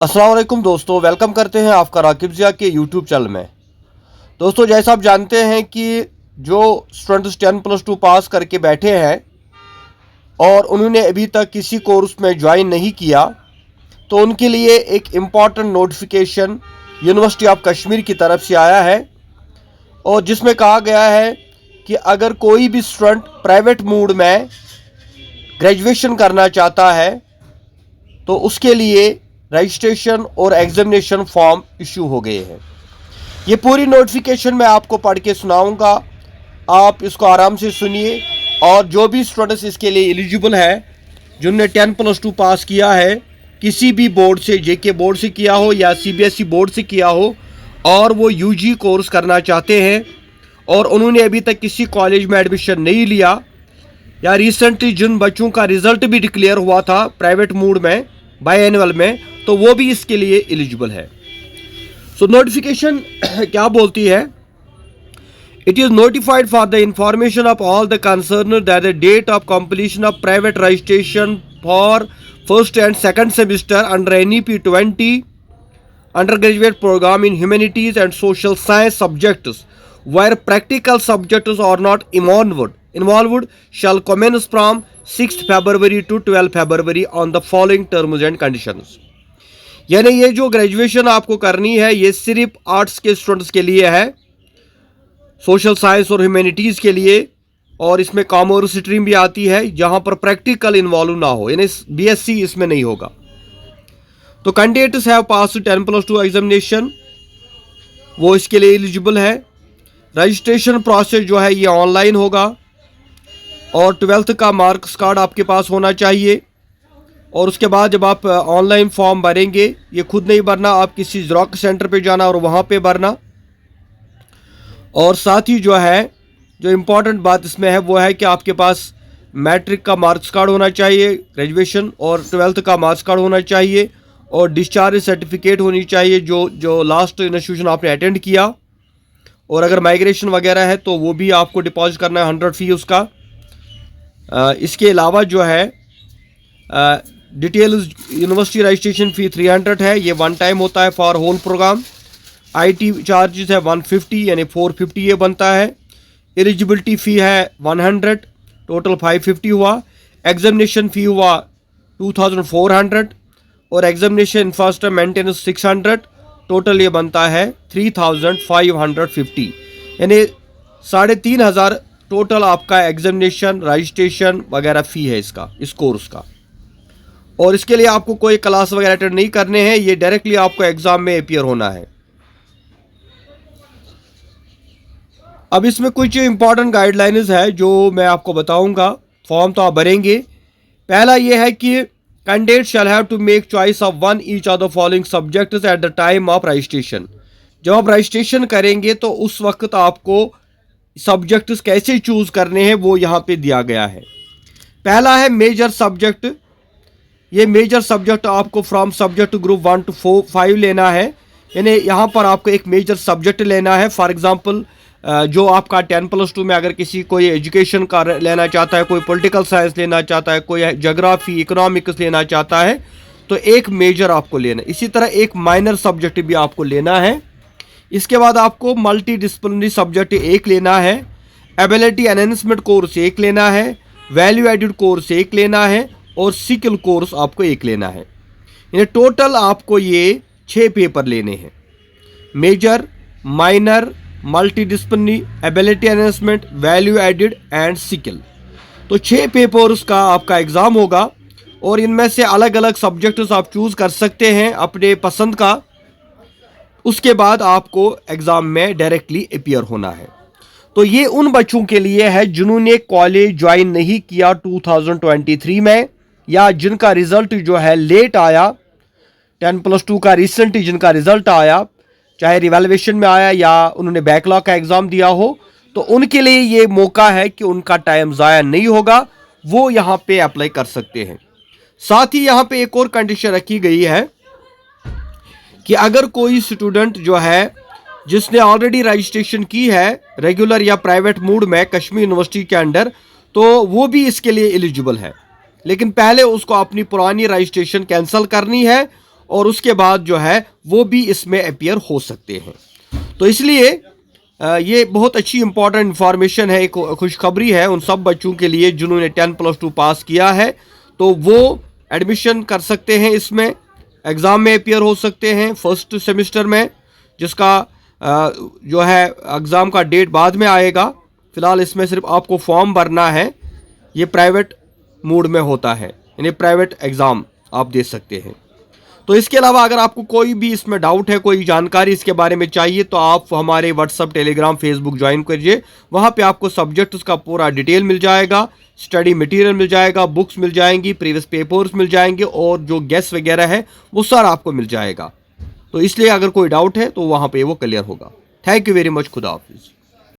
अस्सलाम वालेकुम दोस्तों, वेलकम करते हैं आपका राकिब ज़िया के यूट्यूब चैनल में। दोस्तों, जैसा आप जानते हैं कि जो स्टूडेंट्स 10+2 पास करके बैठे हैं और उन्होंने अभी तक किसी कोर्स में ज्वाइन नहीं किया, तो उनके लिए एक important notification university of Kashmir की तरफ से आया है और जिसमें कहा गया है कि अगर कोई भी स्टूडेंट प्राइवेट मोड में ग्रेजुएशन करना चाहता है तो उसके लिए रजिस्ट्रेशन और एग्जामिनेशन फॉर्म इशू हो गए हैं। ये पूरी नोटिफिकेशन मैं आपको पढ़ के सुनाऊंगा, आप इसको आराम से सुनिए। और जो भी स्टूडेंट्स इसके लिए एलिजिबल है, जिन्होंने 10+2 पास किया है, किसी भी बोर्ड से, जेके बोर्ड से किया हो या सीबीएसई बोर्ड से किया हो, और वो यूजी कोर्स करना चाहते हैं और उन्होंने अभी तक किसी कॉलेज में एडमिशन नहीं लिया, या रिसेंटली जिन बच्चों का रिजल्ट भी डिक्लेयर हुआ था प्राइवेट मोड में बाई एनुअल में, तो वो भी इसके लिए एलिजिबल है। सो नोटिफिकेशन क्या बोलती है? It is notified for the information of all the concern that the date of completion of private registration for first and second semester under NEP 20 undergraduate program in humanities and social science subjects where practical subjects are not involved shall commence from 6th February to 12th February on the following terms and conditions। यानी ये जो graduation आपको करनी है ये सिर्फ arts के students के लिए है, सोशल साइंस और ह्यूमैनिटीज़ के लिए, और इसमें कॉमर्स स्ट्रीम भी आती है जहाँ पर प्रैक्टिकल इन्वॉल्व ना हो, यानी BSc इसमें नहीं होगा। तो कैंडिडेट्स हैव पास 10+2 एग्जामिनेशन, वो इसके लिए एलिजिबल है। रजिस्ट्रेशन प्रोसेस जो है ये ऑनलाइन होगा और 12th का मार्क्स कार्ड आपके पास होना चाहिए। और उसके बाद जब आप ऑनलाइन फॉर्म भरेंगे, ये खुद नहीं भरना, आप किसी ज़ेरॉक्स सेंटर पे जाना और वहाँ पे भरना। और साथ ही जो है, जो इम्पोर्टेंट बात इसमें है वो है कि आपके पास मैट्रिक का मार्क्स कार्ड होना चाहिए, ग्रेजुएशन, और 12th का मार्क्स कार्ड होना चाहिए, और डिस्चार्ज सर्टिफिकेट होनी चाहिए जो लास्ट इंस्टीट्यूशन आपने अटेंड किया। और अगर माइग्रेशन वगैरह है तो वो भी आपको डिपॉजिट करना है 100 फी उसका। इसके अलावा जो है डिटेल्स, यूनिवर्सिटी रजिस्ट्रेशन फ़ी 300 है, ये वन टाइम होता है for whole programme. IT charges है 150, यानी 450 ये बनता है। एलिजिबिलिटी फ़ी है 100, टोटल 550 हुआ। एग्जामिनेशन फ़ी हुआ 2400, और एग्जामिनेशन इंफ्रास्ट्रक्चर मेंटेनेंस 600, टोटल ये बनता है 3550, यानी 3500 टोटल आपका एग्जामिनेशन, रजिस्ट्रेशन वगैरह फ़ी है इसका, इस कोर्स का। और इसके लिए आपको कोई क्लास वगैरह अटेंड नहीं करने हैं, ये डायरेक्टली आपको एग्ज़ाम में अपीयर होना है। अब इसमें कुछ इंपॉर्टेंट गाइडलाइंस है जो मैं आपको बताऊंगा। फॉर्म तो आप भरेंगे। पहला ये है कि candidate shall have to make choice of one each of the following subjects at the time of registration. जब आप रजिस्ट्रेशन करेंगे तो उस वक्त आपको सब्जेक्ट्स कैसे चूज करने हैं वो यहाँ पे दिया गया है। पहला है मेजर सब्जेक्ट। ये मेजर सब्जेक्ट आपको फ्रॉम सब्जेक्ट ग्रुप 1 to 5 लेना है, यानी यहाँ पर आपको एक मेजर सब्जेक्ट लेना है। फॉर एग्जांपल जो आपका 10+2 में अगर किसी कोई एजुकेशन का लेना चाहता है, कोई पॉलिटिकल साइंस लेना चाहता है, कोई ज्योग्राफी, इकोनॉमिक्स लेना चाहता है, तो एक मेजर आपको लेना है। इसी तरह एक माइनर सब्जेक्ट भी आपको लेना है। इसके बाद आपको मल्टी डिसिप्लिनरी सब्जेक्ट एक लेना है, एबिलिटी एनहेंसमेंट कोर्स एक लेना है, वैल्यू एडिड कोर्स एक लेना है, और स्किल कोर्स आपको एक लेना है। यानी टोटल आपको ये 6 पेपर लेने हैं: major, minor, multidisciplinary, ability enhancement, value added and skill. तो 6 पेपर्स का आपका एग्ज़ाम होगा और इनमें से अलग अलग सब्जेक्ट्स आप चूज़ कर सकते हैं अपने पसंद का। उसके बाद आपको एग्ज़ाम में डायरेक्टली अपीयर होना है। तो ये उन बच्चों के लिए है जिन्होंने कॉलेज ज्वाइन नहीं किया 2023 में, या जिनका रिज़ल्ट जो है लेट आया, 10+2 का रिसेंटली जिनका रिज़ल्ट आया, चाहे रिवैल्यूएशन में आया या उन्होंने बैकलॉग का एग्ज़ाम दिया हो, तो उनके लिए ये मौका है कि उनका टाइम ज़ाया नहीं होगा, वो यहाँ पे अप्लाई कर सकते हैं। साथ ही यहाँ पे एक और कंडीशन रखी गई है कि अगर कोई स्टूडेंट जो है जिसने ऑलरेडी रजिस्ट्रेशन की है रेगुलर या प्राइवेट मोड में कश्मीर यूनिवर्सिटी के अंडर, तो वो भी इसके लिए एलिजिबल है। लेकिन पहले उसको अपनी पुरानी रजिस्ट्रेशन कैंसिल करनी है और उसके बाद जो है वो भी इसमें अपीयर हो सकते हैं। तो इसलिए ये बहुत अच्छी इंपॉर्टेंट इंफॉर्मेशन है, एक खुशखबरी है उन सब बच्चों के लिए जिन्होंने 10+2 पास किया है। तो वो एडमिशन कर सकते हैं, इसमें एग्ज़ाम में अपीयर हो सकते हैं फर्स्ट सेमेस्टर में, जिसका जो है एग्ज़ाम का डेट बाद में आएगा। फ़िलहाल इसमें सिर्फ आपको फॉर्म भरना है। ये प्राइवेट मोड में होता है, यानी प्राइवेट एग्ज़ाम आप दे सकते हैं। तो इसके अलावा अगर आपको कोई भी इसमें डाउट है, कोई जानकारी इसके बारे में चाहिए, तो आप हमारे व्हाट्सअप, टेलीग्राम, फेसबुक ज्वाइन करिए। वहाँ पे आपको सब्जेक्ट्स का पूरा डिटेल मिल जाएगा, स्टडी मटेरियल मिल जाएगा, बुक्स मिल जाएंगी, प्रीवियस पेपर्स मिल जाएंगे और जो गेस्ट वगैरह है वो सारा आपको मिल जाएगा। तो इसलिए अगर कोई डाउट है तो वहाँ पे वो क्लियर होगा। Thank you very much. खुदा हाफिज़।